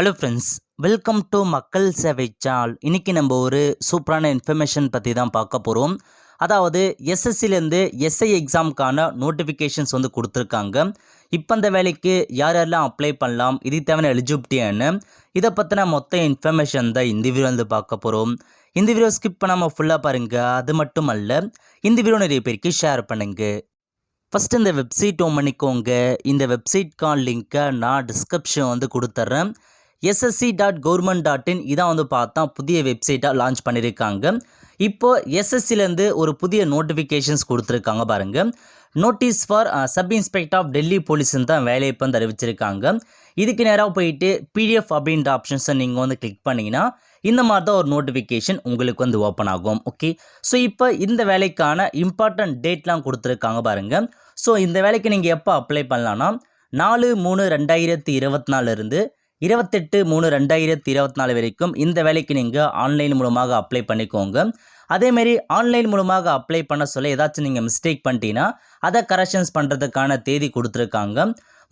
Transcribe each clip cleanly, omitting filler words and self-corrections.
Hello friends, welcome to மக்கள் சேவை channel. இன்றைக்கி நம்ம ஒரு சூப்பரான இன்ஃபர்மேஷன் பற்றி தான் பார்க்க போகிறோம். அதாவது எஸ்எஸ்சிலேருந்து எஸ்ஐ எக்ஸாமுக்கான நோட்டிஃபிகேஷன்ஸ் வந்து கொடுத்துருக்காங்க. இப்போ அந்த வேலைக்கு யார் யாரெல்லாம் அப்ளை பண்ணலாம், இதுக்கு தேவையான எலிஜிபிலிட்டியானு இதை பற்றின மொத்த இன்ஃபர்மேஷன் தான் இந்த வீடியோ வந்து பார்க்க போகிறோம். இந்த வீடியோ ஸ்கிப் பண்ணாமல் ஃபுல்லாக பாருங்கள். அது மட்டும் அல்ல, இந்த வீடியோ நிறைய பேருக்கு ஷேர் பண்ணுங்கள். ஃபஸ்ட்டு இந்த வெப்சைட் ஓன் பண்ணிக்கோங்க. இந்த வெப்சைட்கான லிங்க்கை நான் டிஸ்கிரிப்ஷன் வந்து கொடுத்துட்றேன். ssc.government.in இதான் வந்து பார்த்தா புதிய வெப்சைட்டாக லான்ச் பண்ணியிருக்காங்க. இப்போது எஸ்எஸ்சிலேருந்து ஒரு புதிய நோட்டிஃபிகேஷன்ஸ் கொடுத்துருக்காங்க பாருங்கள். Notice for sub inspector of Delhi போலீஸ்ன்னு தான் வேலையை இப்போ வந்து அறிவிச்சிருக்காங்க. இதுக்கு நேராக போயிட்டு பிடிஎஃப் அப்படின்ற ஆப்ஷன்ஸை நீங்கள் வந்து கிளிக் பண்ணிங்கன்னா இந்த மாதிரி தான் ஒரு நோட்டிஃபிகேஷன் உங்களுக்கு வந்து ஓப்பன் ஆகும். ஓகே, ஸோ இப்போ இந்த வேலைக்கான இம்பார்ட்டன்ட் டேட்லாம் கொடுத்துருக்காங்க பாருங்கள். ஸோ இந்த வேலைக்கு நீங்கள் எப்போ அப்ளை பண்ணலான்னா 4/3/2024 இருந்து 28/3/2024 வரைக்கும் இந்த வேலைக்கு நீங்கள் ஆன்லைன் மூலமாக அப்ளை பண்ணிக்கோங்க. அதேமாரி ஆன்லைன் மூலமாக அப்ளை பண்ண சொல்ல ஏதாச்சும் நீங்கள் மிஸ்டேக் பண்ணிட்டீங்கன்னா அதை கரெக்ஷன்ஸ் பண்ணுறதுக்கான தேதி கொடுத்துருக்காங்க.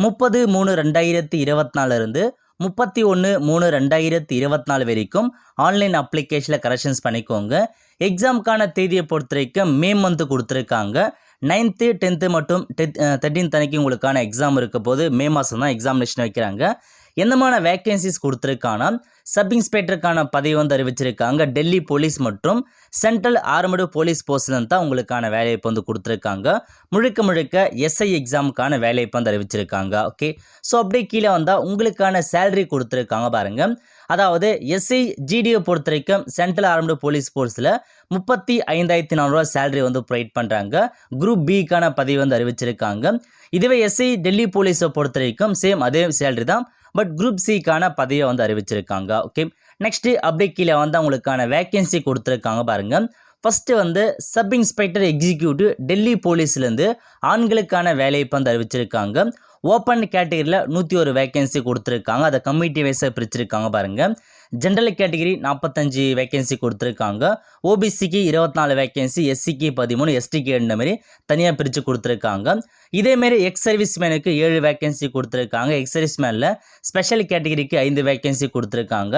30/3/2024 இருந்து 31/3/2024 வரைக்கும் ஆன்லைன் அப்ளிகேஷனில் கரெக்ஷன்ஸ் பண்ணிக்கோங்க. எக்ஸாமுக்கான தேதியை பொறுத்த வரைக்கும் மே மந்த்து கொடுத்துருக்காங்க. 9th 10th மற்றும் 13th அன்னைக்கு உங்களுக்கான எக்ஸாம் இருக்க போது மே மாதம் தான் எக்ஸாமினேஷன் வைக்கிறாங்க. எந்தமான வேக்கன்சிஸ் கொடுத்துருக்கானா சப் இன்ஸ்பெக்டருக்கான பதவி வந்து அறிவிச்சிருக்காங்க. டெல்லி போலீஸ் மற்றும் சென்ட்ரல் ஆர்மடு போலீஸ் போஸ்ட்ல தான் உங்களுக்கான வேலைவாய்ப்பு வந்து கொடுத்துருக்காங்க. முழுக்க எஸ்ஐ எக்ஸாமுக்கான வேலைவாய்ப்பு வந்து அறிவிச்சிருக்காங்க. ஓகே, ஸோ அப்படியே கீழே வந்தால் உங்களுக்கான சேலரி கொடுத்துருக்காங்க பாருங்கள். அதாவது எஸ்ஐ ஜிடியை பொறுத்த வரைக்கும் சென்ட்ரல் ஆர்மடு போலீஸ் ஃபோர்ஸில் 35,400 சேலரி வந்து ப்ரொவைட் பண்ணுறாங்க. குரூப் பிக்கான பதவி வந்து அறிவிச்சிருக்காங்க. இதுவே எஸ்ஐ டெல்லி போலீஸை பொறுத்த வரைக்கும் சேம் அதே சேலரி தான், பட் குரூப் சிக்கான பதவியை வந்து அறிவிச்சிருக்காங்க. ஓகே, நெக்ஸ்ட்டு அப்படியே கீழே வந்து அவங்களுக்கான வேக்கன்சி கொடுத்துருக்காங்க பாருங்கள். ஃபஸ்ட்டு வந்து சப் இன்ஸ்பெக்டர் எக்ஸிக்யூட்டிவ் டெல்லி போலீஸ்லேருந்து ஆண்களுக்கான வேலையை வந்து அறிவிச்சிருக்காங்க. ஓப்பன் கேட்டகரியில் 101 வேக்கன்சி கொடுத்துருக்காங்க. அதை கம்யூனிட்டி வைஸாக பிரிச்சிருக்காங்க பாருங்கள். ஜென்ரல் கேட்டகரி 45 வேக்கன்சி கொடுத்துருக்காங்க. ஓபிசிக்கு 24 வேக்கன்சி, எஸ்சிக்கு 13, எஸ்டிக்கு இந்த மாதிரி தனியாக பிரித்து கொடுத்துருக்காங்க. இதேமாரி எக்ஸ் சர்வீஸ் மேனுக்கு 7 வேக்கன்சி கொடுத்துருக்காங்க. எக்ஸ் சர்வீஸ் மேனில் ஸ்பெஷல் கேட்டகரிக்கு 5 வேக்கன்சி கொடுத்துருக்காங்க.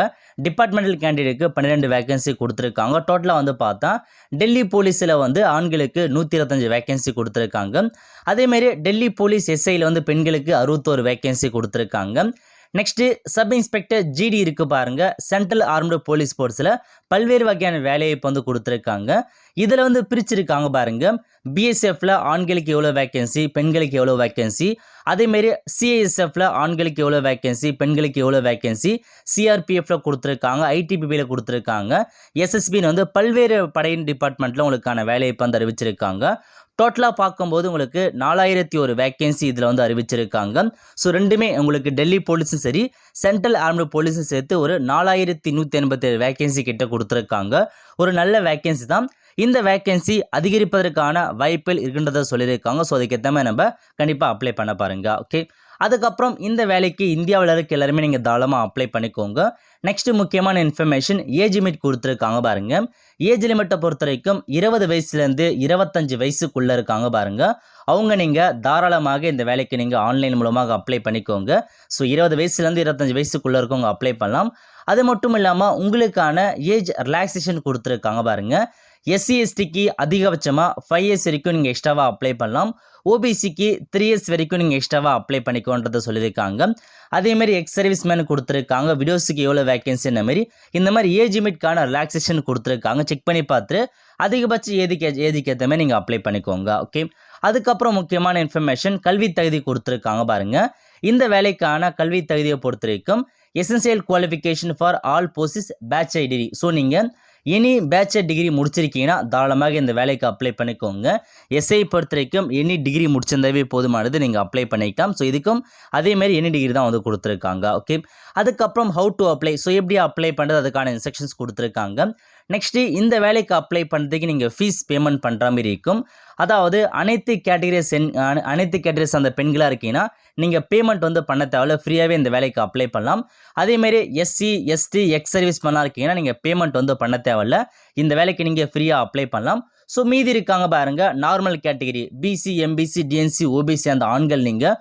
டிபார்ட்மெண்டல் கேண்டிடேட்டுக்கு 12 வேக்கன்சி கொடுத்துருக்காங்க. டோட்டலாக வந்து பார்த்தா டெல்லி போலீஸில் வந்து ஆண்களுக்கு 125 வேக்கன்சி கொடுத்துருக்காங்க. அதேமாரி டெல்லி போலீஸ் எஸ்ஐயில் வந்து பெண்களுக்கு 61 வேக்கன்சி கொடுத்துருக்காங்க. நெக்ஸ்ட்டு சப் இன்ஸ்பெக்டர் ஜிடி இருக்குது பாருங்கள். சென்ட்ரல் ஆர்ம்டு போலீஸ் ஃபோர்ஸில் பல்வேறு வகையான வேலையை இப்போ வந்து கொடுத்துருக்காங்க. இதில் வந்து பிரிச்சிருக்காங்க பாருங்கள். பிஎஸ்எஃப்பில் ஆண்களுக்கு எவ்வளோ வேக்கன்சி, பெண்களுக்கு எவ்வளோ வேக்கன்சி. அதேமாரி சிஐஎஸ்எஃப்பில் ஆண்களுக்கு எவ்வளோ வேக்கன்சி, பெண்களுக்கு எவ்வளோ வேக்கன்சி. சிஆர்பிஎஃப்பில் கொடுத்துருக்காங்க, ஐடிபிபியில் கொடுத்துருக்காங்க. எஸ்எஸ்பின்னு வந்து பல்வேறு படையின் டிபார்ட்மெண்ட்டில் உங்களுக்கான வேலையை இப்போ வந்து அறிவிச்சிருக்காங்க. டோட்டலாக பார்க்கும்போது உங்களுக்கு 4001 வேக்கன்சி இதில் வந்து அறிவிச்சிருக்காங்க. ஸோ ரெண்டுமே உங்களுக்கு டெல்லி போலீஸும் சரி சென்ட்ரல் ஆர்ம்டு போலீஸும் சேர்த்து ஒரு 4187 வேக்கன்சி கிட்ட கொடுத்துருக்காங்க. ஒரு நல்ல வேக்கன்சி தான். இந்த வேக்கன்சி அதிகரிப்பதற்கான வாய்ப்புகள் இருக்கின்றதை சொல்லியிருக்காங்க. ஸோ அதுக்கேற்ற மாதிரி நம்ம கண்டிப்பாக அப்ளை பண்ண பாருங்கள். ஓகே, அதுக்கப்புறம் இந்த வேலைக்கு இந்தியாவில் இருக்க எல்லாருமே நீங்கள் தாராளமாக அப்ளை பண்ணிக்கோங்க. நெக்ஸ்ட்டு முக்கியமான இன்ஃபர்மேஷன் ஏஜ் லிமிட் கொடுத்துருக்காங்க பாருங்கள். ஏஜ் லிமிட்டை பொறுத்த வரைக்கும் 20 வயசுலேருந்து 25 வயசுக்குள்ளே இருக்காங்க பாருங்கள். அவங்க நீங்கள் தாராளமாக இந்த வேலைக்கு நீங்கள் ஆன்லைன் மூலமாக அப்ளை பண்ணிக்கோங்க. ஸோ 20 வயசுலேருந்து 25 வயசுக்குள்ளே இருக்கவங்க அப்ளை பண்ணலாம். அது மட்டும் இல்லாமல் உங்களுக்கான ஏஜ் ரிலாக்ஸேஷன் கொடுத்துருக்காங்க பாருங்கள். எஸ்சி எஸ்டிக்கு அதிகபட்சமாக 5 இயர்ஸ் வரைக்கும் நீங்கள் எக்ஸ்ட்ராவாக அப்ளை பண்ணலாம். ஓபிசிக்கு 3 இயர்ஸ் வரைக்கும் நீங்கள் எக்ஸ்ட்ராவாக அப்ளை பண்ணிக்கோன்றதை சொல்லியிருக்காங்க. அதேமாதிரி எக்ஸ் சர்வீஸ் மேன் கொடுத்துருக்காங்க. விடோஸுக்கு எவ்வளோ வேக்கன்சி இந்த மாதிரி ஏஜ் லிமிட்கான ரிலாக்ஸேஷன் கொடுத்துருக்காங்க. செக் பண்ணி பார்த்துட்டு அதிகபட்ச ஏதுக்கு ஏற்ற மாதிரி நீங்கள் அப்ளை பண்ணிக்கோங்க. ஓகே, அதுக்கப்புறம் முக்கியமான இன்ஃபர்மேஷன் கல்வி தகுதி கொடுத்துருக்காங்க பாருங்கள். இந்த வேலைக்கான கல்வி தகுதியை பொறுத்த வரைக்கும் essential qualification for all posts bachelor degree. So நீங்கள் எனி பேச்சுலர் டிகிரி முடிச்சிருக்கீங்கன்னா தாராளமாக இந்த வேலைக்கு அப்ளை பண்ணிக்கோங்க. எஸ்ஐ பொறுத்த வரைக்கும் எனி டிகிரி முடிச்சிருந்தாவே போதுமானது, நீங்கள் அப்ளை பண்ணிக்கலாம். ஸோ இதுக்கும் அதேமாரி எனி டிகிரி தான் வந்து கொடுத்துருக்காங்க. ஓகே, அதுக்கப்புறம் ஹவு டு அப்ளை, ஸோ எப்படி அப்ளை பண்ணுறது அதுக்கான இன்ஸ்ட்ரக்ஷன்ஸ் கொடுத்துருக்காங்க. நெக்ஸ்ட்டு இந்த வேலைக்கு அப்ளை பண்ணுறதுக்கு நீங்கள் ஃபீஸ் பேமெண்ட் பண்ணுற மாதிரி இருக்கும். அதாவது அனைத்து கேட்டகரிஸ் அந்த பெண்களாக இருக்கீங்கன்னா நீங்கள் பேமெண்ட் வந்து பண்ண தேவையில்ல, ஃப்ரீயாகவே இந்த வேலைக்கு அப்ளை பண்ணலாம். அதேமாரி எஸ்சி எஸ்டி எக்ஸ் சர்வீஸ் மேனாக இருக்கீங்கன்னா நீங்கள் பேமெண்ட் வந்து பண்ண தேவையில்ல, இந்த வேலைக்கு நீங்கள் ஃப்ரீயாக அப்ளை பண்ணலாம். ஸோ மீதி இருக்காங்க பாருங்கள் normal category BC MBC DNC OBC அந்த ஆண்கள் நீங்கள்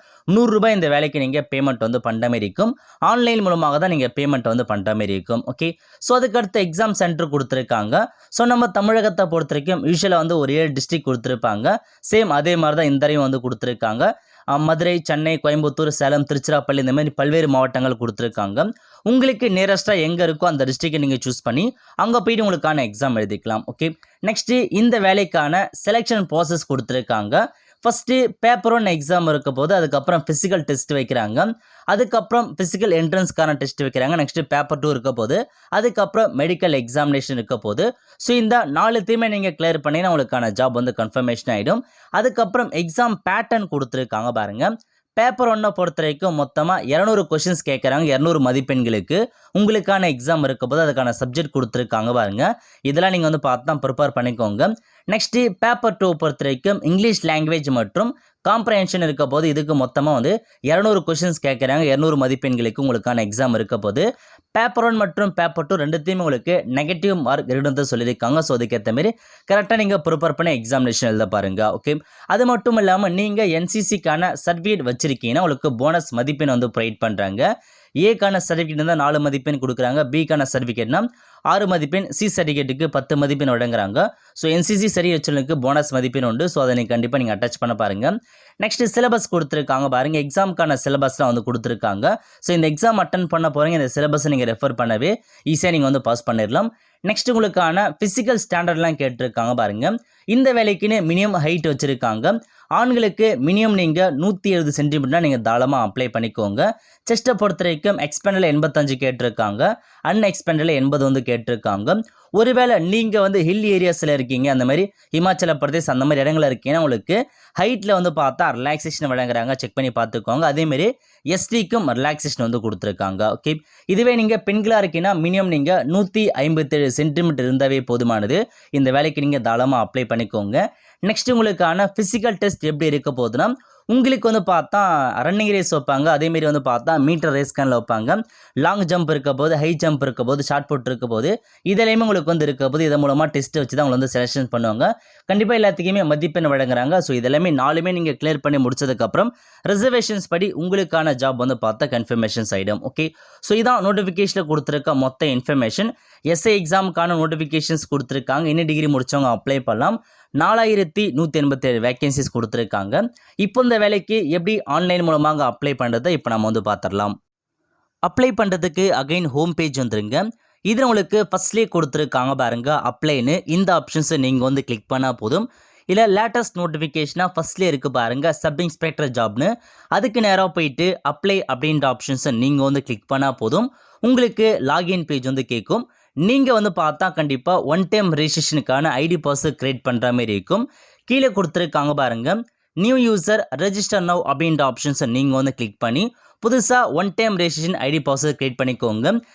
ரூபாய் இந்த வேலைக்கு நீங்கள் பேமெண்ட் வந்து பண்ணுற மாதிரி இருக்கும். ஆன்லைன் மூலமாக தான் நீங்கள் பேமெண்ட் வந்து பண்ணுற மாதிரி இருக்கும். ஓகே, ஸோ அதுக்கடுத்து எக்ஸாம் சென்டர் கொடுத்துருக்காங்க. ஸோ நம்ம தமிழகத்தை பொறுத்த வரைக்கும் யூஸ்வலாக வந்து ஒரு 7 டிஸ்ட்ரிக்ட் கொடுத்துருப்பாங்க. சேம் அதே மாதிரி தான் இந்த தடவையும் வந்து கொடுத்துருக்காங்க. மதுரை, சென்னை, கோயம்புத்தூர், சேலம், திருச்சிராப்பள்ளி இந்த மாதிரி பல்வேறு மாவட்டங்கள் கொடுத்துருக்காங்க. உங்களுக்கு நியரஸ்ட்டாக எங்கே இருக்கோ அந்த டிஸ்ட்ரிக்டை நீங்கள் சூஸ் பண்ணி அங்கே போய்ட்டு உங்களுக்கான எக்ஸாம் எழுதிக்கலாம். ஓகே, நெக்ஸ்ட்டு இந்த வேலைக்கான செலெக்ஷன் ப்ராசஸ் கொடுத்துருக்காங்க. ஃபஸ்ட்டு பேப்பர் 1 எக்ஸாம் இருக்க போது, அதுக்கப்புறம் ஃபிசிக்கல் டெஸ்ட் வைக்கிறாங்க, அதுக்கப்புறம் ஃபிசிக்கல் என்ட்ரன்ஸ்க்கான டெஸ்ட் வைக்கிறாங்க, நெக்ஸ்ட்டு பேப்பர் 2 இருக்க போது, அதுக்கப்புறம் மெடிக்கல் எக்ஸாமினேஷன் இருக்க போது. ஸோ இந்த 4த்தையுமே நீங்கள் கிளியர் பண்ணிங்கன்னா உங்களுக்கான ஜாப் வந்து கன்ஃபர்மேஷன் ஆகிடும். அதுக்கப்புறம் எக்ஸாம் பேட்டர்ன் கொடுத்துருக்காங்க பாருங்கள். பேப்பர் 1 பொறுத்த வரைக்கும் மொத்தமாக 200 கொஷின்ஸ் கேட்குறாங்க. 200 மதிப்பெண்களுக்கு உங்களுக்கான எக்ஸாம் இருக்க போது அதுக்கான சப்ஜெக்ட் கொடுத்துருக்காங்க பாருங்கள். இதெல்லாம் நீங்கள் வந்து பார்த்து தான் ப்ரிப்பேர் பண்ணிக்கோங்க. நெக்ஸ்ட்டு பேப்பர் 2 பொறுத்த வரைக்கும் இங்கிலீஷ் லாங்குவேஜ் மற்றும் காம்ப்ரஹென்ஷன் இருக்க போது இதுக்கு மொத்தமாக வந்து 200 கொஷின்ஸ் கேட்குறாங்க. 200 மதிப்பெண்களுக்கு உங்களுக்கான எக்ஸாம் இருக்க போது. பேப்பர் 1 மற்றும் பேப்பர் 2 ரெண்டுத்தையுமே உங்களுக்கு நெகட்டிவ் மார்க் எடுத்து சொல்லியிருக்காங்க. ஸோ அதுக்கேற்ற மாதிரி கரெக்டாக நீங்கள் ப்ரிப்பேர் பண்ணி எக்ஸாமினேஷன் எழுத பாருங்கள். ஓகே, அது மட்டும் இல்லாமல் நீங்கள் என்சிசிக்கான சர்டிஃபிகேட் வச்சுருக்கீங்கன்னா உங்களுக்கு போனஸ் மதிப்பெண் வந்து ப்ரொவைட் பண்ணுறாங்க. ஏக்கான சர்டிஃபிகேட் இருந்தால் 4 மதிப்பெண் கொடுக்குறாங்க, பிக்கான சர்டிஃபிகேட்னா 6 மதிப்பெண், சி சர்டிஃபிகேட்டுக்கு 10 மதிப்பெண் வழங்குறாங்க. ஸோ என்சிசி சரி வச்சவங்களுக்கு போனஸ் மதிப்பெண் உண்டு. ஸோ அதை நீங்கள் கண்டிப்பாக நீங்கள் அட்டாச் பண்ண பாருங்கள். நெக்ஸ்ட் சிலபஸ் கொடுத்துருக்காங்க பாருங்கள். எக்ஸாமுக்கான சிலபஸ்லாம் வந்து கொடுத்துருக்காங்க. ஸோ இந்த எக்ஸாம் அட்டன் பண்ண போகிறீங்க, இந்த சிலபஸை நீங்கள் ரெஃபர் பண்ணவே ஈஸியாக நீங்கள் வந்து பாஸ் பண்ணிடலாம். நெக்ஸ்ட் உங்களுக்கான ஃபிசிக்கல் ஸ்டாண்டர்ட்லாம் கேட்டிருக்காங்க பாருங்கள். இந்த வேலைக்குன்னு மினிமம் ஹைட் வச்சுருக்காங்க. ஆண்களுக்கு மினிமம் நீங்கள் 170 சென்டிமீட்டர் நீங்கள் தாராளமாக அப்ளை பண்ணிக்கோங்க. செஸ்ட்டை பொறுத்த வரைக்கும் எக்ஸ்பெண்டரில் 85 கேட்டிருக்காங்க, அன்எக்ஸ்பெண்டரில் 80 வந்து கேட்டிருக்காங்க. ஒருவேளை நீங்கள் வந்து ஹில் ஏரியாஸில் இருக்கீங்க, அந்த மாதிரி இமாச்சல பிரதேஷ் அந்த மாதிரி இடங்களில் இருக்கீங்கன்னா உங்களுக்கு ஹைட்டில் வந்து பார்த்தா ரிலாக்ஸேஷன் வழங்குறாங்க, செக் பண்ணி பார்த்துக்கோங்க. அதேமாரி எஸ்டிக்கும் ரிலாக்ஸேஷன் வந்து கொடுத்துருக்காங்க. ஓகே, இதுவே நீங்கள் பெண்களாக இருக்கீங்கன்னா மினிமம் நீங்கள் 157 சென்டிமீட்டர் இருந்தாவே போதுமானது. இந்த வேலைக்கு நீங்கள் தாராளமாக அப்ளை பண்ணிக்கோங்க. நெக்ஸ்ட் உங்களுக்கான ஃபிசிக்கல் டெஸ்ட் எப்படி இருக்க போகுதுன்னா, உங்களுக்கு வந்து பார்த்தா ரன்னிங் ரேஸ் வைப்பாங்க, அதேமாரி வந்து பார்த்தா மீட்டர் ரேஸ் கேனில் வைப்பாங்க, லாங் ஜம்ப் இருக்க போது, ஹை ஜம்ப் இருக்க போது, ஷார்ட் புட் இருக்க போது, இதெல்லாமே உங்களுக்கு வந்து இருக்க போது. இதன் மூலமாக டெஸ்ட் வச்சு தான் உங்களை வந்து செலெக்ஷன் பண்ணுவாங்க. கண்டிப்பாக எல்லாத்துக்குமே மதிப்பெண் வழங்குறாங்க. ஸோ இதெல்லாமே 4மே நீங்கள் கிளியர் பண்ணி முடிச்சதுக்கப்புறம் ரிசர்வேஷன்ஸ் படி உங்களுக்கான ஜாப் வந்து பார்த்தா கன்ஃபர்மேஷன்ஸ் ஆகிடும். ஓகே, ஸோ இதான் நோட்டிஃபிகேஷனில் கொடுத்துருக்க மொத்த இன்ஃபர்மேஷன். எஸ்ஐ எக்ஸாமுக்கான நோட்டிஃபிகேஷன்ஸ் கொடுத்துருக்காங்க. என்ன டிகிரி முடித்தவங்க அப்ளை பண்ணலாம். 4187 வேகன்சிஸ் கொடுத்துருக்காங்க. இப்போ இந்த வேலைக்கு எப்படி ஆன்லைன் மூலமாக அப்ளை பண்ணுறதை இப்போ நம்ம வந்து பார்த்துடலாம். அப்ளை பண்ணுறதுக்கு அகைன் ஹோம் பேஜ் வந்துருங்க. இதில் உங்களுக்கு ஃபஸ்ட்லேயே கொடுத்துருக்காங்க பாருங்க அப்ளைன்னு. இந்த ஆப்ஷன்ஸை நீங்கள் வந்து கிளிக் பண்ணால் போதும். இல்லை லேட்டஸ்ட் நோட்டிஃபிகேஷனாக ஃபஸ்ட்லேயே இருக்குது பாருங்கள் சப் இன்ஸ்பெக்டர் ஜாப்னு. அதுக்கு நேராக போயிட்டு அப்ளை அப்படின்ற ஆப்ஷன்ஸை நீங்கள் வந்து கிளிக் பண்ணால் போதும். உங்களுக்கு லாகின் பேஜ் வந்து கேட்கும். நீங்கள் வந்து பார்த்தா கண்டிப்பாக ஒன் டைம் ரெஜிஸ்ட்ரேஷனுக்கான ஐடி பாஸை க்ரியேட் பண்ணுற மாதிரி இருக்கும். கீழே கொடுத்துருக்காங்க பாருங்கள் நியூ யூசர் ரெஜிஸ்டர் நவ் அப்படின்ற ஆப்ஷன்ஸை நீங்கள் வந்து கிளிக் பண்ணி புதுசாக ஒன் டைம் ரெஜிஸ்ட்ரேஷன் ஐடி பாஸை க்ரியேட் பண்ணிக்கோங்க.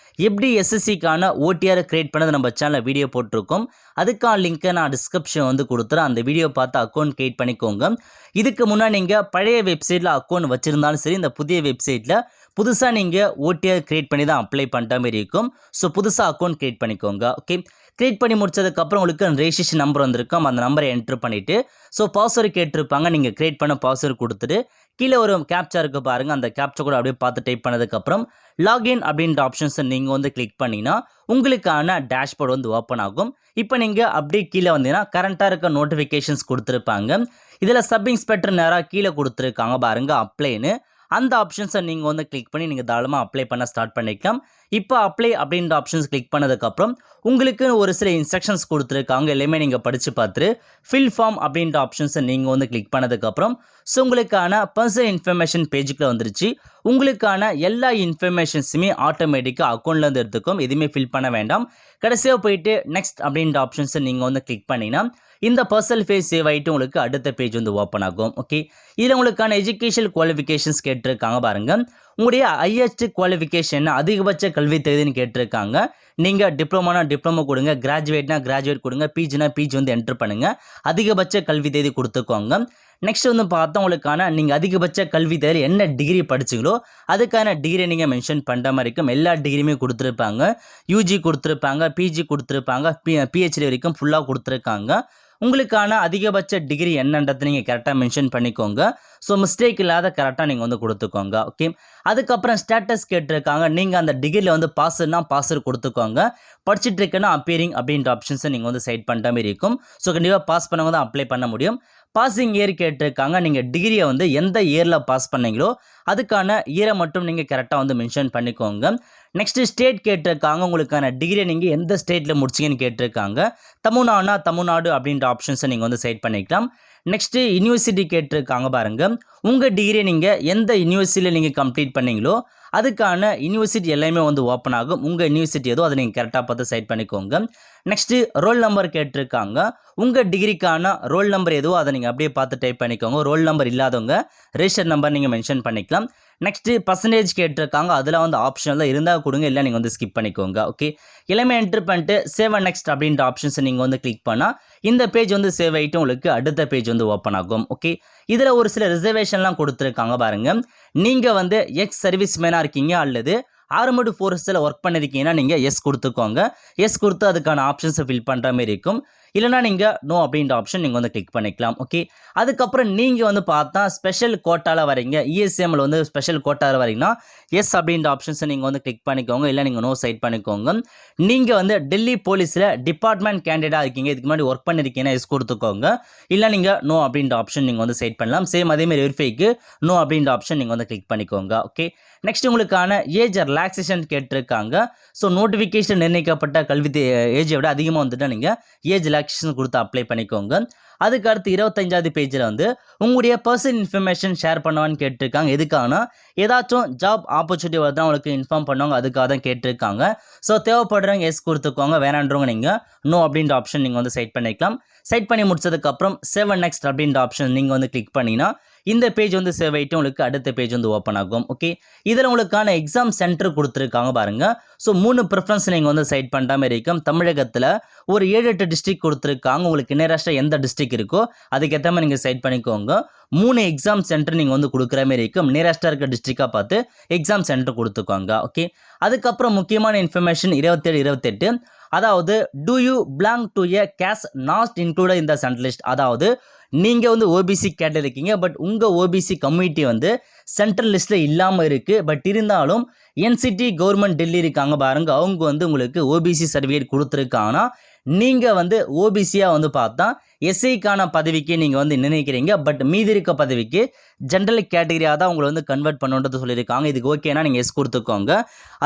எப்படி எஸ்எஸ்சிக்கான ஓடிஆர் க்ரியேட் பண்ணது நம்ம சேனலில் வீடியோ போட்டிருக்கோம். அதுக்கான லிங்க்கை நான் டிஸ்கிரிப்ஷன் வந்து கொடுத்துறேன். அந்த வீடியோ பார்த்து அக்கௌண்ட் க்ரியேட் பண்ணிக்கோங்க. இதுக்கு முன்னாடி நீங்கள் பழைய வெப்சைட்டில் அக்கௌண்ட் வச்சுருந்தாலும் சரி, இந்த புதிய வெப்சைட்டில் புதுசாக நீங்கள் ஓடிஆர் க்ரியேட் பண்ணி தான் அப்ளை பண்ணுற மாதிரி இருக்கும். ஸோ புதுசாக அக்கௌண்ட் க்ரியேட் பண்ணிக்கோங்க. ஓகே, க்ரியேட் பண்ணி முடிச்சதுக்கப்புறம் உங்களுக்கு ரெஜிஸ்ட்ரேஷன் நம்பர் வந்திருக்கும். அந்த நம்பரை என்ட்ரு பண்ணிவிட்டு ஸோ பாஸ்வேர்டு கேட்டிருப்பாங்க. நீங்கள் க்ரியேட் பண்ண பாஸ்வேர்டு கொடுத்துட்டு கீழே ஒரு கேப்ச்சா இருக்குது பாருங்கள். அந்த கேப்ச்சா கூட அப்படியே பார்த்து டைப் பண்ணதுக்கப்புறம் லாகின் அப்படின்ற ஆப்ஷன்ஸை நீங்கள் வந்து கிளிக் பண்ணிங்கன்னா உங்களுக்கான டேஷ்போர்டு வந்து ஓப்பன் ஆகும். இப்போ நீங்கள் அப்படியே கீழே வந்தீங்கன்னா கரண்ட்டாக இருக்க நோட்டிஃபிகேஷன்ஸ் கொடுத்துருப்பாங்க. இதில் சப் இன்ஸ்பெக்டர் நேராக கீழே கொடுத்துருக்காங்க பாருங்கள் அப்ளைன்னு. அந்த ஆப்ஷன்ஸை நீங்கள் வந்து கிளிக் பண்ணி நீங்கள் தாராளமாக அப்ளை பண்ண ஸ்டார்ட் பண்ணிக்கலாம். இப்போ அப்ளை அப்படின்ற ஆப்ஷன்ஸ் கிளிக் பண்ணதுக்கப்புறம் உங்களுக்கு ஒரு சில இன்ஸ்ட்ரக்ஷன்ஸ் கொடுத்துருக்காங்க. எல்லாமே நீங்கள் படித்து பார்த்துட்டு ஃபில் ஃபார்ம் அப்படின்ற ஆப்ஷன்ஸை நீங்கள் வந்து கிளிக் பண்ணதுக்கப்புறம் ஸோ உங்களுக்கான பர்சனல் இன்ஃபர்மேஷன் பேஜுக்குள்ள வந்துருச்சு. உங்களுக்கான எல்லா இன்ஃபர்மேஷன்ஸுமே ஆட்டோமேட்டிக்காக அக்கௌண்ட்லேருந்து எடுத்துக்கும். எதுவுமே ஃபில் பண்ண வேண்டாம். கடைசியாக போயிட்டு நெக்ஸ்ட் அப்படின்ற ஆப்ஷன்ஸை நீங்கள் வந்து கிளிக் பண்ணிங்கன்னா இந்த பர்சனல் ஃபேஸ் சேவ் ஆகிட்டு உங்களுக்கு அடுத்த பேஜ் வந்து ஓப்பன் ஆகும். ஓகே, இதில் உங்களுக்கான எஜுகேஷன் குவாலிஃபிகேஷன்ஸ் கேட்டிருக்காங்க பாருங்கள். உங்களுடைய ஹையஸ்ட் குவாலிஃபிகேஷன் அதிகபட்ச கல்வி தகுதின்னு கேட்டிருக்காங்க. நீங்கள் டிப்ளமோனா டிப்ளமோ கொடுங்க, கிராஜுவேட்னா கிராஜுவேட் கொடுங்க, பிஜினா பிஜி வந்து என்ட்ரு பண்ணுங்கள். அதிகபட்ச கல்வி தேதி கொடுத்துக்கோங்க. நெக்ஸ்ட் வந்து பார்த்தா உங்களுக்கான நீங்கள் அதிகபட்ச கல்வி தேதி என்ன டிகிரி படிச்சிங்களோ அதுக்கான டிகிரி நீங்கள் மென்ஷன் பண்ணுற மாதிரி இருக்கும். எல்லா டிகிரியுமே கொடுத்துருப்பாங்க. யூஜி கொடுத்துருப்பாங்க, பிஜி கொடுத்துருப்பாங்க, பிஹெச்டி வரைக்கும் ஃபுல்லாக கொடுத்துருக்காங்க. உங்களுக்கான அதிகபட்ச டிகிரி என்னன்றதை நீங்கள் கரெக்டாக மென்ஷன் பண்ணிக்கோங்க. ஸோ மிஸ்டேக் இல்லாத கரெக்டாக நீங்கள் வந்து கொடுத்துக்கோங்க. ஓகே, அதுக்கப்புறம் ஸ்டேட்டஸ் கேட்டிருக்காங்க. நீங்கள் அந்த டிகிரியில் வந்து பாஸ்னா பாஸ் கொடுத்துக்கோங்க. படிச்சுட்டு இருக்கேன்னா அப்பியரிங் அப்படின்ற ஆப்ஷன்ஸை நீங்கள் வந்து செட் பண்ணுற மாதிரி இருக்கும். ஸோ கண்டிப்பாக பாஸ் பண்ணவங்க தான் அப்ளை பண்ண முடியும். பாசிங் இயர் கேட்டிருக்காங்க. நீங்கள் டிகிரியை வந்து எந்த இயரில் பாஸ் பண்ணீங்களோ அதுக்கான இயரை மட்டும் நீங்கள் கரெக்டாக வந்து மென்ஷன் பண்ணிக்கோங்க. நெக்ஸ்ட்டு ஸ்டேட் கேட்டிருக்காங்க. உங்களுக்கான டிகிரியை நீங்கள் எந்த ஸ்டேட்டில் முடிச்சிங்கன்னு கேட்டிருக்காங்க. தமிழ்நாடு அப்படின்ற ஆப்ஷன்ஸை நீங்கள் வந்து செட் பண்ணிக்கலாம். நெக்ஸ்ட்டு யூனிவர்சிட்டி கேட்டிருக்காங்க பாருங்கள். உங்கள் டிகிரியை நீங்கள் எந்த யூனிவர்சிட்டியில் நீங்கள் கம்ப்ளீட் பண்ணீங்களோ அதுக்கான யூனிவர்சிட்டி எல்லாமே வந்து ஓப்பன் ஆகும். உங்கள் யூனிவர்சிட்டி ஏதோ அதை நீங்கள் கரெக்டாக பார்த்து செட் பண்ணிக்கோங்க. நெக்ஸ்ட்டு ரோல் நம்பர் கேட்டிருக்காங்க. உங்கள் டிகிரிக்கான ரோல் நம்பர் எதுவோ அதை நீங்கள் அப்படியே பார்த்து டைப் பண்ணிக்கோங்க. ரோல் நம்பர் இல்லாதவங்க ரெஜிஸ்டர் நம்பர் நீங்கள் மென்ஷன் பண்ணிக்கலாம். நெக்ஸ்ட்டு பர்சன்டேஜ் கேட்டிருக்காங்க. அதில் வந்து ஆப்ஷனில் இருந்தால் கொடுங்க, இல்லை நீங்கள் வந்து ஸ்கிப் பண்ணிக்கோங்க. ஓகே, எல்லாமே என்ட்ரு பண்ணிட்டு சேவ் அண்ட் நெக்ஸ்ட் அப்படின்ற ஆப்ஷன்ஸை நீங்கள் வந்து கிளிக் பண்ணால் இந்த பேஜ் வந்து சேவ் ஆகிட்டு உங்களுக்கு அடுத்த பேஜ் வந்து ஓப்பன் ஆகும். ஓகே, இதில் ஒரு சில ரிசர்வேஷன்லாம் கொடுத்துருக்காங்க பாருங்கள். நீங்கள் வந்து எக்ஸ் சர்வீஸ் மேனாக இருக்கீங்க அல்லது ஆர்மடு ஃபோர்ஸில் ஒர்க் பண்ணியிருக்கீங்கன்னா நீங்கள் எஸ் கொடுத்துக்கோங்க. எஸ் கொடுத்து அதுக்கான ஆப்ஷன்ஸை ஃபில் பண்ணுற மாதிரி இருக்கும். இல்லைனா நீங்கள் நோ அப்படின்ற ஆப்ஷன் நீங்கள் வந்து கிளிக் பண்ணிக்கலாம். ஓகே, அதுக்கப்புறம் நீங்கள் வந்து பார்த்தா ஸ்பெஷல் கோட்டாவில் வரீங்க, இஎஸ்எம்மில் வந்து ஸ்பெஷல் கோட்டாவில் வரீங்கன்னா எஸ் அப்படின்ற ஆப்ஷன்ஸை நீங்கள் வந்து கிளிக் பண்ணிக்கோங்க. இல்லை நீங்கள் நோ சைட் பண்ணிக்கோங்க. நீங்கள் வந்து டெல்லி போலீஸில் டிபார்ட்மெண்ட் கேண்டிடேட்டாக இருக்கீங்க, இதுக்கு முன்னாடி ஒர்க் பண்ணியிருக்கீங்கன்னா எஸ் கொடுத்துக்கோங்க. இல்லை நீங்கள் நோ அப்படின்ற ஆப்ஷன் நீங்கள் வந்து செட் பண்ணலாம். சேம் அதேமாதிரி வெரிஃபைக்கு நோ அப்படின்ற ஆப்ஷன் நீங்கள் வந்து கிளிக் பண்ணிக்கோங்க. ஓகே, நெக்ஸ்ட் உங்களுக்கான ஏஜ் ரிலாக்ஸேஷன் கேட்டிருக்காங்க. ஸோ நோட்டிஃபிகேஷன் நிர்ணயிக்கப்பட்ட கல்வி ஏஜை விட அதிகமாக வந்துட்டு நீங்கள் ஏஜ் ரிலாக்ஸேஷன் கொடுத்து அப்ளை பண்ணிக்கோங்க. அதுக்கு அடுத்து 25வது பேஜில் வந்து உங்களுடைய பர்சனல் இன்ஃபர்மேஷன் ஷேர் பண்ணுவான்னு கேட்டிருக்காங்க. எதுக்காகனா ஏதாச்சும் ஜாப் ஆப்பர்ச்சுனிட்டி வருது அவங்களுக்கு இன்ஃபார்ம் பண்ணுவாங்க, அதுக்காக தான் கேட்டிருக்காங்க. ஸோ தேவைப்படுறவங்க எஸ் கொடுத்துக்கோங்க, வேணான்றவங்க நீங்கள் நோ அப்படின்ற ஆப்ஷன் நீங்கள் வந்து செட் பண்ணிக்கலாம். செட் பண்ணி முடிச்சதுக்கப்புறம் சேவ் அண்ட் நெக்ஸ்ட் அப்படின்ற ஆப்ஷன் நீங்கள் வந்து கிளிக் பண்ணிங்கன்னா இந்த பேஜ் வந்து சேவ் ஆகிட்டு உங்களுக்கு அடுத்த பேஜ் வந்து ஓப்பன் ஆகும். ஓகே, இதில் உங்களுக்கான எக்ஸாம் சென்டர் கொடுத்துருக்காங்க பாருங்கள். ஸோ 3 ப்ரிஃபரன்ஸ் நீங்கள் வந்து செட் பண்ணுற மாதிரி இருக்கும். தமிழகத்தில் ஒரு 7-8 டிஸ்ட்ரிக்ட் கொடுத்துருக்காங்க. உங்களுக்கு நியரஸ்ட்டாக எந்த டிஸ்ட்ரிக்ட் இருக்கோ அதுக்கேற்ற மாதிரி நீங்கள் செட் பண்ணிக்கோங்க. 3 எக்ஸாம் சென்டர் நீங்கள் வந்து கொடுக்குற மாதிரி இருக்கும். நியரஸ்ட்டாக இருக்க டிஸ்ட்ரிக்டாக பார்த்து எக்ஸாம் சென்டர் கொடுத்துக்கோங்க. ஓகே, அதுக்கப்புறம் முக்கியமான இன்ஃபர்மேஷன் 27 அதாவது do you belong to a caste not included in the central list. அதாவது நீங்கள் வந்து ஓபிசி கேட்டகரி இருக்கீங்க, பட் உங்கள் ஓபிசி கம்யூனிட்டி வந்து சென்ட்ரல் லிஸ்ட்டில் இல்லாமல் இருக்குது. பட் இருந்தாலும் என்சிடி கவர்மெண்ட் டெல்லி இருக்காங்க பாருங்க, அவங்க வந்து உங்களுக்கு ஓபிசி சர்டிஃபிகேட் கொடுத்துருக்காங்கன்னா நீங்கள் வந்து ஓபிசியாக வந்து பார்த்தா எஸ்ஐக்கான பதவிக்கு நீங்கள் வந்து நினைக்கிறீங்க. பட் மீதி இருக்க பதவிக்கு ஜென்ரல் கேட்டகரியாக தான் உங்களை வந்து கன்வெர்ட் பண்ணுன்றது சொல்லியிருக்காங்க. இதுக்கு ஓகேனா நீங்கள் எஸ் கொடுத்துக்கோங்க.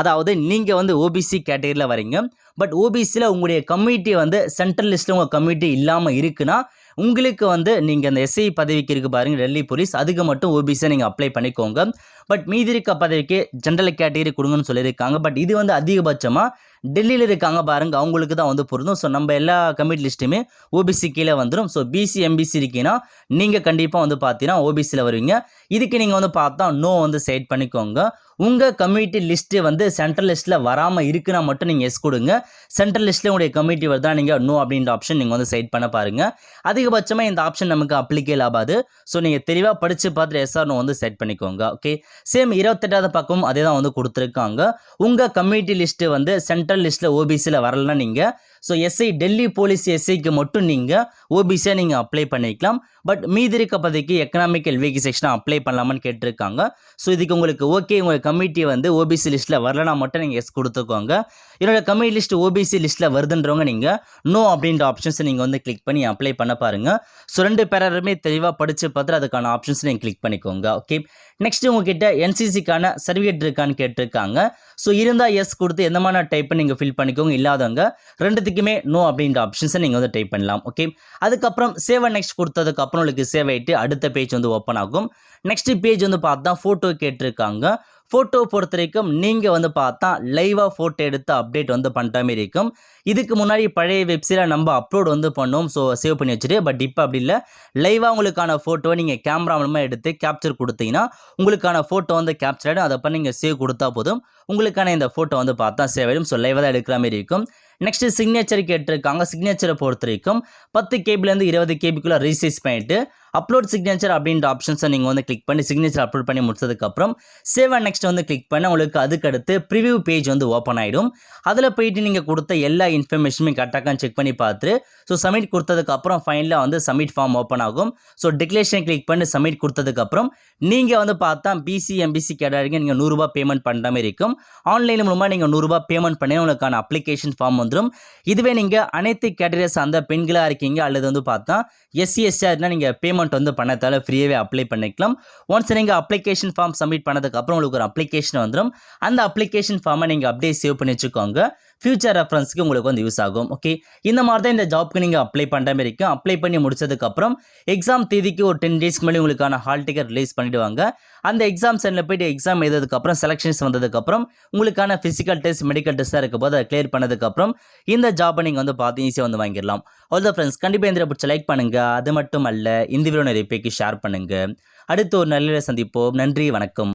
அதாவது நீங்கள் வந்து ஓபிசி கேட்டகரியில் வரீங்க, பட் ஓபிசியில் உங்களுடைய கம்யூனிட்டி வந்து சென்ட்ரல் லிஸ்ட்டில் உங்கள் கம்யூனிட்டி இல்லாமல் இருக்குன்னா உங்களுக்கு வந்து நீங்கள் அந்த எஸ்ஐ பதவிக்கு இருக்குது பாருங்க டெல்லி போலீஸ், அதுக்கு மட்டும் ஓபிசியை நீங்கள் அப்ளை பண்ணிக்கோங்க. பட் மீதி இருக்க பதவிக்கு ஜென்ரல் கேட்டகரி கொடுங்கன்னு சொல்லியிருக்காங்க. பட் இது வந்து அதிகபட்சமாக டெல்லியில் இருக்காங்க பாருங்க, அவங்களுக்கு தான் வந்து பொருந்தும். ஸோ நம்ம எல்லா கம்யூனிட்டி லிஸ்ட்டுமே ஓபிசி கீழே வந்துடும். ஸோ பிசி எம்பிசி இருக்கீங்கன்னா நீங்கள் கண்டிப்பாக வந்து பார்த்தீங்கன்னா ஓபிசியில் வருவீங்க. இதுக்கு நீங்கள் வந்து பார்த்தா நோ வந்து செட் பண்ணிக்கோங்க. உங்கள் கம்யூனிட்டி லிஸ்ட்டு வந்து சென்ட்ரல் லிஸ்ட்டில் வராமல் இருக்குன்னா மட்டும் நீங்கள் எஸ் கொடுங்க. சென்ட்ரல் லிஸ்ட்டில் உங்களுடைய கம்யூனிட்டி வருதா நீங்கள் நோ அப்படின்ற ஆப்ஷன் நீங்கள் வந்து செட் பண்ண பாருங்கள். அதிகபட்சமாக இந்த ஆப்ஷன் நமக்கு அப்ளிகேல் ஆகாது. ஸோ நீங்கள் தெளிவாக படித்து பார்த்துட்டு எஸ்ஆர் நோ வந்து செட் பண்ணிக்கோங்க. ஓகே, சேம் 28வது பக்கம் அதே தான் வந்து கொடுத்துருக்காங்க. உங்கள் கம்யூனிட்டி லிஸ்ட்டு வந்து சென்ட்ரல் லிஸ்ட்டில் ஓபிசியில் வரலன்னா நீங்கள் ஸோ எஸ்ஐ டெல்லி போலீஸ் எஸ்ஐக்கு மட்டும் நீங்கள் ஓபிசியாக நீங்கள் அப்ளை பண்ணிக்கலாம். பட் மீதி இருக்க பதவிக்கு எக்கனாமிக்கல் வீக் செக்ஷனாக அப்ளை பண்ணலாமான்னு கேட்டிருக்காங்க. ஸோ இதுக்கு உங்களுக்கு ஓகே, உங்கள் கம்யூனிட்டி வந்து ஓபிசி லிஸ்ட்டில் வரலனா மட்டும் நீங்கள் எஸ் கொடுத்துக்கோங்க. என்னோடய கம்யூனிட்டி லிஸ்ட் ஓபிசி லிஸ்ட்டில் வருதுன்றவங்க நீங்கள் நோ அப்படின்ற ஆப்ஷன்ஸை நீங்கள் வந்து கிளிக் பண்ணி அப்ளை பண்ண பாருங்கள். ஸோ 2 பேருமே தெளிவாக படித்து பார்த்துட்டு அதுக்கான ஆப்ஷன்ஸ் நீங்கள் கிளிக் பண்ணிக்கோங்க. ஓகே, நெக்ஸ்ட் உங்ககிட்ட என்சிசிக்கான சர்டிஃபிகேட் இருக்கான்னு கேட்டிருக்காங்க. ஸோ இருந்தால் எஸ் கொடுத்து எந்த மாதிரி டைப் நீங்கள் ஃபில் பண்ணிக்கோங்க. இல்லாதவங்க ரெண்டுத்துக்குமே நோ அப்படின்ற ஆப்ஷன்ஸை நீங்கள் வந்து டைப் பண்ணலாம். ஓகே, அதுக்கப்புறம் சேவ் அண்ட் நெக்ஸ்ட் கொடுத்ததுக்கப்புறம் உங்களுக்கு சேவ் ஆகிட்டு அடுத்த பேஜ் வந்து ஓப்பன் ஆகும். நெக்ஸ்ட் பேஜ் வந்து பார்த்தா ஃபோட்டோ கேட்டிருக்காங்க. ஃபோட்டோ பொறுத்த வரைக்கும் நீங்கள் வந்து பார்த்தா லைவாக ஃபோட்டோ எடுத்து அப்டேட் வந்து பண்ணுற மாதிரி இருக்கும். இதுக்கு முன்னாடி பழைய வெப்சைட்டில் நம்ம அப்லோட் வந்து பண்ணோம். ஸோ சேவ் பண்ணி வச்சுட்டு, பட் இப்போ அப்படி இல்லை, லைவாக உங்களுக்கான ஃபோட்டோவை நீங்கள் கேமரா மூலமாக எடுத்து கேப்சர் கொடுத்தீங்கன்னா உங்களுக்கான ஃபோட்டோ வந்து கேப்சர் ஆகிடும். அதை பண்ணி நீங்கள் சேவ் கொடுத்தா போதும், உங்களுக்கான இந்த ஃபோட்டோ வந்து பார்த்தா சேவ் ஆகிடும். ஸோ லைவாக தான் எடுக்கிற மாதிரி இருக்கும். நெக்ஸ்ட் சிக்னேச்சர் கேட்டிருக்காங்க. சிக்னேச்சரை பொறுத்த வரைக்கும் 10 கேபிலேருந்து 20 கேபிக்குள்ளே ரீசைஸ் பண்ணிட்டு அப்லோட் சிக்னேச்சர் அப்படின்ற ஆப்ஷன்ஸை நீங்கள் வந்து கிளிக் பண்ணி சிக்னேச்சர் அப்லோட் பண்ணி முடிச்சதுக்கப்புறம் சேவ் அண்ட் நெக்ஸ்ட் வந்து கிளிக் பண்ண உங்களுக்கு அதுக்கடுத்து ப்ரிவியூ பேஜ் வந்து ஓப்பன் ஆகிடும். அதில் போயிட்டு நீங்கள் கொடுத்த எல்லா இன்ஃபர்மேஷனுமே கரெக்டாக செக் பண்ணி பார்த்துட்டு ஸோ சப்மிட் கொடுத்ததுக்கப்புறம் ஃபைனலாக வந்து சப்மிட் ஃபார்ம் ஓப்பன் ஆகும். ஸோ டிக்ளரேஷன் கிளிக் பண்ணி சப்மிட் கொடுத்ததுக்கப்புறம் நீங்கள் வந்து பார்த்தா பிசி எம்பிசி கேட்டகரிக்கு நீங்கள் 100 ரூபாய் பேமெண்ட் பண்ணுற மாதிரி இருக்கும். ஆன்லைன் மூலமாக நீங்கள் 100 ரூபாய் பேமெண்ட் பண்ணி உங்களுக்கான அப்ளிகேஷன் ஃபார்ம் வந்துடும். இதுவே நீங்கள் அனைத்து கேட்டகரிஸ் அந்த பெண்களாக இருக்கீங்க அல்லது வந்து பார்த்தா எஸ்சி எஸ்ஆர்னா நீங்கள் பேமெண்ட் வந்து பண்ணதால ஃப்ரீயாகவே அப்ளை பண்ணிக்கலாம். ஒன்ஸ் நீங்கள் அப்ளிகேஷன் ஃபார்ம் சப்மிட் பண்ணதுக்கப்புறம் உங்களுக்கு ஒரு அப்ளிகேஷன் வந்துடும். அந்த அப்ளிகேஷன் ஃபார்மை நீங்கள் அப்படியே சேவ் பண்ணி வச்சுக்கோங்க. ஃபியூச்சர் ரெஃபரன்ஸ்க்கு உங்களுக்கு வந்து யூஸ் ஆகும். ஓகே, இந்த மாதிரி தான் இந்த ஜாப்க்கு நீங்கள் அப்ளை பண்ணுற மாதிரி இருக்கும். அப்ளை பண்ணி முடிச்சதுக்கப்புறம் எக்ஸாம் தேதிக்கு ஒரு 10 டேஸ்க்கு முன்னாடி உங்களுக்கான ஹால் டிக்கெட் ரிலீஸ் பண்ணிவிடுவாங்க. அந்த எக்ஸாம் சென்டரில் போய்ட்டு எக்ஸாம் எழுதுறதுக்கப்புறம் செலெக்ஷன்ஸ் வந்ததுக்கப்புறம் உங்களுக்கான ஃபிசிக்கல் டெஸ்ட் மெடிக்கல் டெஸ்ட்டாக இருக்க போது அதை கிளியர் பண்ணதுக்கப்புறம் இந்த ஜாப்பை நீங்கள் வந்து பார்த்து ஈஸியாக வந்து வாங்கிடலாம். ஆல் ஃப்ரெண்ட்ஸ், கண்டிப்பாக இந்த பிடிச்ச லைக் பண்ணுங்கள். அது மட்டும் அல்ல, இந்த வீடியோ நிறைய பேருக்கு ஷேர் பண்ணுங்கள். அடுத்து ஒரு நல்ல சந்திப்போம். நன்றி, வணக்கம்.